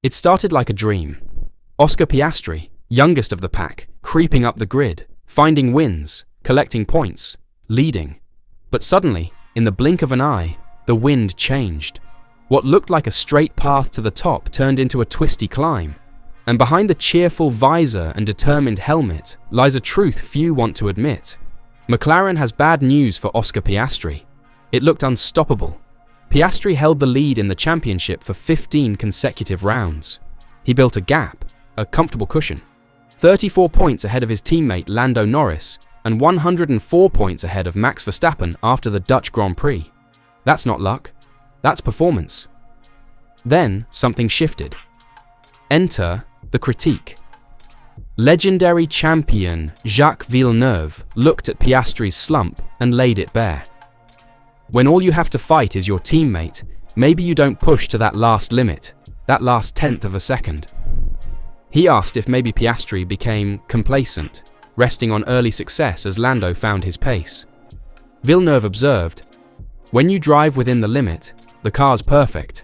It started like a dream. Oscar Piastri, youngest of the pack, creeping up the grid, finding wins, collecting points, leading. But suddenly, in the blink of an eye, the wind changed. What looked like a straight path to the top turned into a twisty climb. And behind the cheerful visor and determined helmet lies a truth few want to admit. McLaren has bad news for Oscar Piastri. It looked unstoppable. Piastri held the lead in the championship for 15 consecutive rounds. He built a gap, a comfortable cushion, 34 points ahead of his teammate Lando Norris and 104 points ahead of Max Verstappen after the Dutch Grand Prix. That's not luck, that's performance. Then something shifted. Enter the critique. Legendary champion Jacques Villeneuve looked at Piastri's slump and laid it bare. When all you have to fight is your teammate, maybe you don't push to that last limit, that last tenth of a second. He asked if maybe Piastri became complacent, resting on early success as Lando found his pace. Villeneuve observed, "When you drive within the limit, the car's perfect.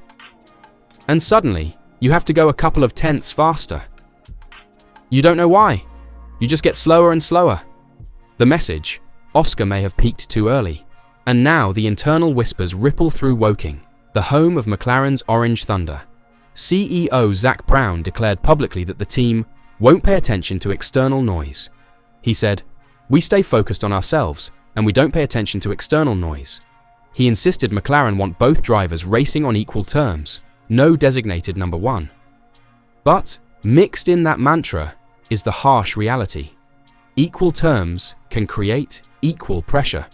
And suddenly, you have to go a couple of tenths faster. You don't know why. You just get slower and slower." The message, Oscar may have peaked too early. And now the internal whispers ripple through Woking, the home of McLaren's Orange Thunder. CEO Zak Brown declared publicly that the team won't pay attention to external noise. He said, "We stay focused on ourselves, and we don't pay attention to external noise." He insisted McLaren want both drivers racing on equal terms, no designated number one. But mixed in that mantra is the harsh reality. Equal terms can create equal pressure.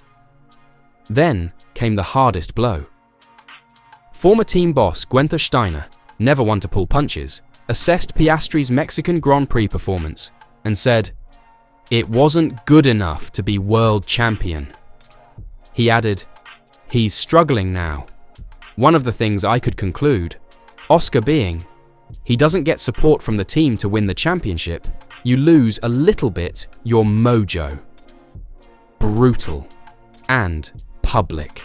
Then came the hardest blow. Former team boss Günther Steiner, never one to pull punches, assessed Piastri's Mexican Grand Prix performance and said, "It wasn't good enough to be world champion." He added, "He's struggling now." One of the things I could conclude, Oscar being, he doesn't get support from the team to win the championship, you lose a little bit your mojo. Brutal. And public.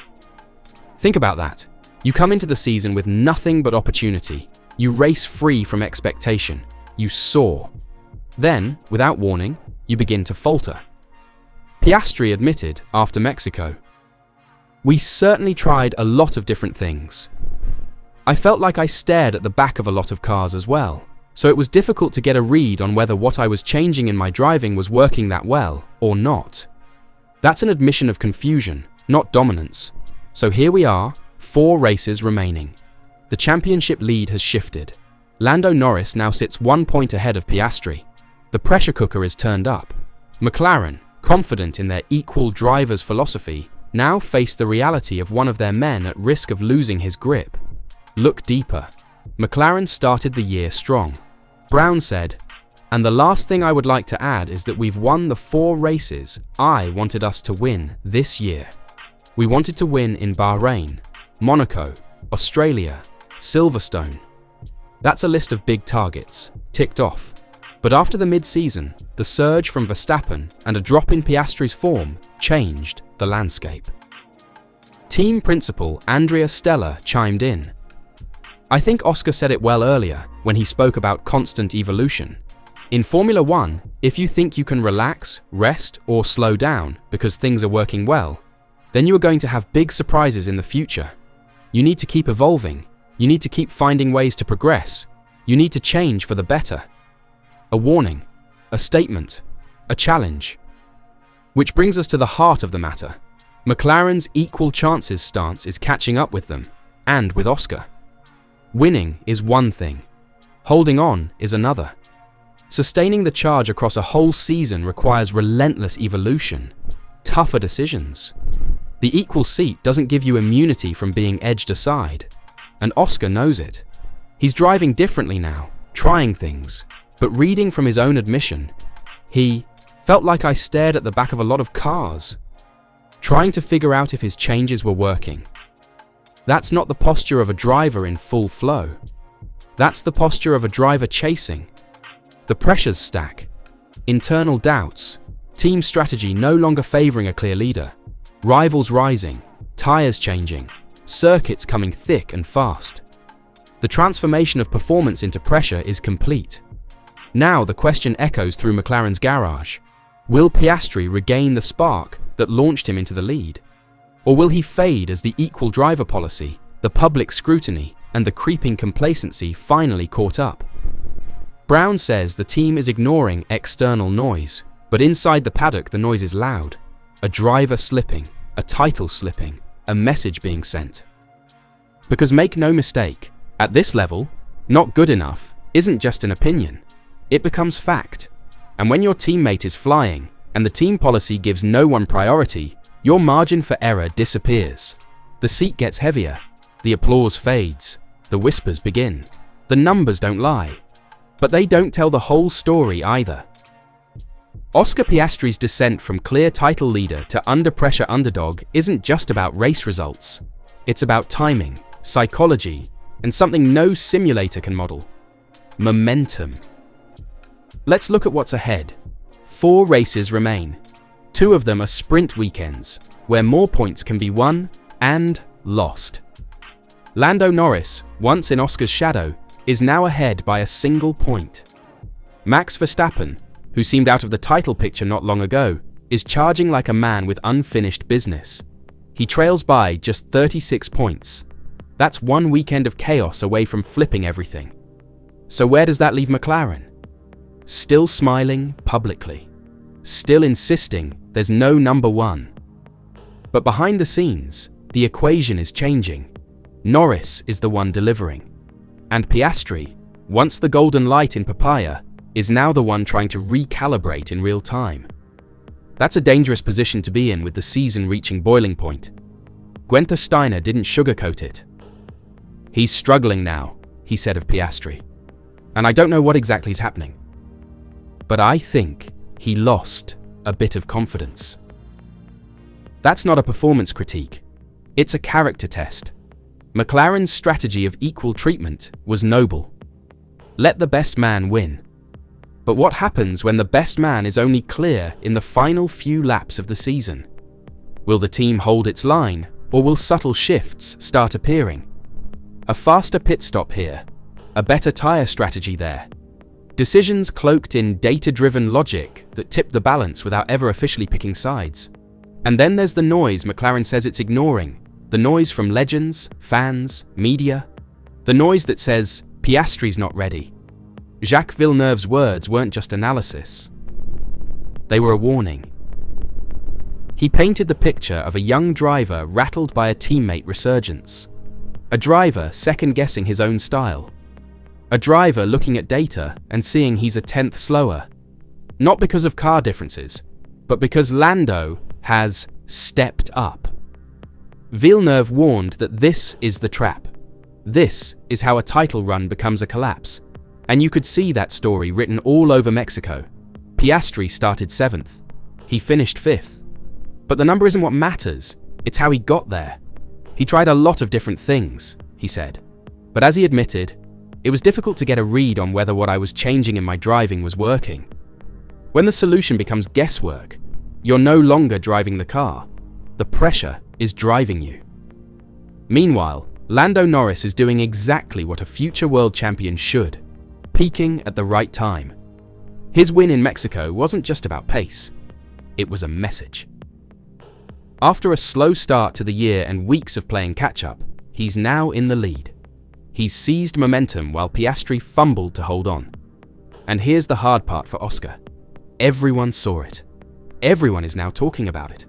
Think about that. You come into the season with nothing but opportunity. You race free from expectation. You soar. Then, without warning, you begin to falter. Piastri admitted after Mexico, "We certainly tried a lot of different things. I felt like I stared at the back of a lot of cars as well, so it was difficult to get a read on whether what I was changing in my driving was working that well or not." That's an admission of confusion, not dominance. So here we are, 4 races remaining. The championship lead has shifted. Lando Norris now sits 1 point ahead of Piastri. The pressure cooker is turned up. McLaren, confident in their equal drivers philosophy, now face the reality of one of their men at risk of losing his grip. Look deeper. McLaren started the year strong. Brown said, "And the last thing I would like to add is that we've won the 4 races I wanted us to win this year. We wanted to win in Bahrain, Monaco, Australia, Silverstone." That's a list of big targets, ticked off. But after the mid-season, the surge from Verstappen and a drop in Piastri's form changed the landscape. Team principal Andrea Stella chimed in. "I think Oscar said it well earlier when he spoke about constant evolution. In Formula One, if you think you can relax, rest, or slow down because things are working well, then you are going to have big surprises in the future. You need to keep evolving. You need to keep finding ways to progress. You need to change for the better." A warning, a statement, a challenge. Which brings us to the heart of the matter. McLaren's equal chances stance is catching up with them, and with Oscar. Winning is one thing. Holding on is another. Sustaining the charge across a whole season requires relentless evolution, tougher decisions. The equal seat doesn't give you immunity from being edged aside, and Oscar knows it. He's driving differently now, trying things, but reading from his own admission, he felt like I stared at the back of a lot of cars, trying to figure out if his changes were working. That's not the posture of a driver in full flow. That's the posture of a driver chasing. The pressures stack, internal doubts, team strategy no longer favoring a clear leader, rivals rising, tires changing, circuits coming thick and fast. The transformation of performance into pressure is complete. Now the question echoes through McLaren's garage. Will Piastri regain the spark that launched him into the lead? Or will he fade as the equal driver policy, the public scrutiny, and the creeping complacency finally caught up? Brown says the team is ignoring external noise, but inside the paddock the noise is loud. A driver slipping, a title slipping, a message being sent. Because make no mistake, at this level, not good enough isn't just an opinion. It becomes fact. And when your teammate is flying and the team policy gives no one priority, your margin for error disappears. The seat gets heavier, the applause fades, the whispers begin. The numbers don't lie, but they don't tell the whole story either. Oscar Piastri's descent from clear title leader to under-pressure underdog isn't just about race results. It's about timing, psychology, and something no simulator can model: momentum. Let's look at what's ahead. 4 races remain. 2 of them are sprint weekends, where more points can be won and lost. Lando Norris, once in Oscar's shadow, is now ahead by a single point. Max Verstappen, who seemed out of the title picture not long ago, is charging like a man with unfinished business. He trails by just 36 points. That's 1 weekend of chaos away from flipping everything. So where does that leave McLaren? Still smiling publicly. Still insisting there's no number 1. But behind the scenes, the equation is changing. Norris is the one delivering. And Piastri, once the golden light in Papaya, is now the one trying to recalibrate in real time. That's a dangerous position to be in with the season reaching boiling point. Guenther Steiner didn't sugarcoat it. "He's struggling now," he said of Piastri. "And I don't know what exactly is happening. But I think he lost a bit of confidence." That's not a performance critique. It's a character test. McLaren's strategy of equal treatment was noble. Let the best man win. But what happens when the best man is only clear in the final few laps of the season? Will the team hold its line, or will subtle shifts start appearing? A faster pit stop here, a better tyre strategy there. Decisions cloaked in data-driven logic that tip the balance without ever officially picking sides. And then there's the noise McLaren says it's ignoring. The noise from legends, fans, media. The noise that says, Piastri's not ready. Jacques Villeneuve's words weren't just analysis. They were a warning. He painted the picture of a young driver rattled by a teammate resurgence. A driver second-guessing his own style. A driver looking at data and seeing he's a tenth slower. Not because of car differences, but because Lando has stepped up. Villeneuve warned that this is the trap. This is how a title run becomes a collapse. And you could see that story written all over Mexico. Piastri started 7th. He finished 5th. But the number isn't what matters, it's how he got there. He tried a lot of different things, he said. But as he admitted, it was difficult to get a read on whether what I was changing in my driving was working. When the solution becomes guesswork, you're no longer driving the car. The pressure is driving you. Meanwhile, Lando Norris is doing exactly what a future world champion should. Peaking at the right time. His win in Mexico wasn't just about pace. It was a message. After a slow start to the year and weeks of playing catch-up, he's now in the lead. He's seized momentum while Piastri fumbled to hold on. And here's the hard part for Oscar. Everyone saw it. Everyone is now talking about it.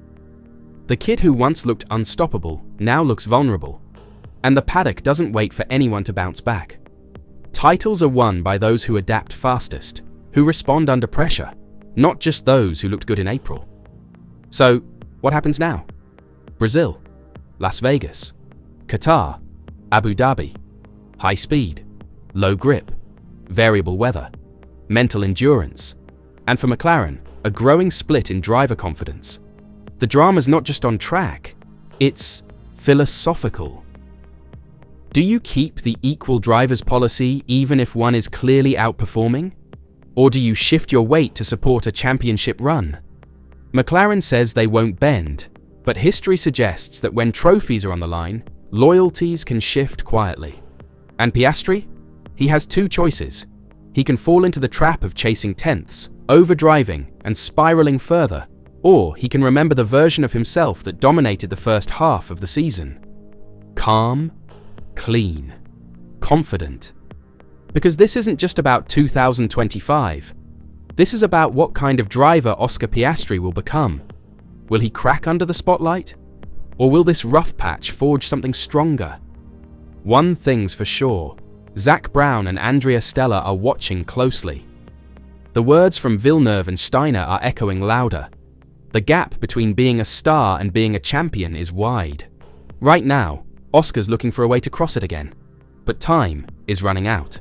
The kid who once looked unstoppable now looks vulnerable. And the paddock doesn't wait for anyone to bounce back. Titles are won by those who adapt fastest, who respond under pressure, not just those who looked good in April. So, what happens now? Brazil, Las Vegas, Qatar, Abu Dhabi, high speed, low grip, variable weather, mental endurance, and for McLaren, a growing split in driver confidence. The drama's not just on track, it's philosophical. Do you keep the equal drivers policy even if one is clearly outperforming? Or do you shift your weight to support a championship run? McLaren says they won't bend, but history suggests that when trophies are on the line, loyalties can shift quietly. And Piastri? He has two choices. He can fall into the trap of chasing tenths, overdriving, and spiraling further, or he can remember the version of himself that dominated the first half of the season. Calm, clean, confident. Because this isn't just about 2025. This is about what kind of driver Oscar Piastri will become. Will he crack under the spotlight? Or will this rough patch forge something stronger? One thing's for sure. Zach Brown and Andrea Stella are watching closely. The words from Villeneuve and Steiner are echoing louder. The gap between being a star and being a champion is wide. Right now, Oscar's looking for a way to cross it again. But time is running out.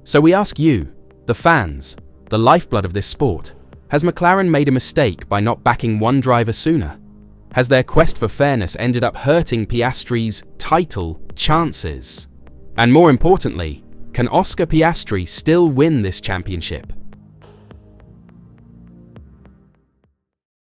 So we ask you, the fans, the lifeblood of this sport, has McLaren made a mistake by not backing one driver sooner? Has their quest for fairness ended up hurting Piastri's title chances? And more importantly, can Oscar Piastri still win this championship?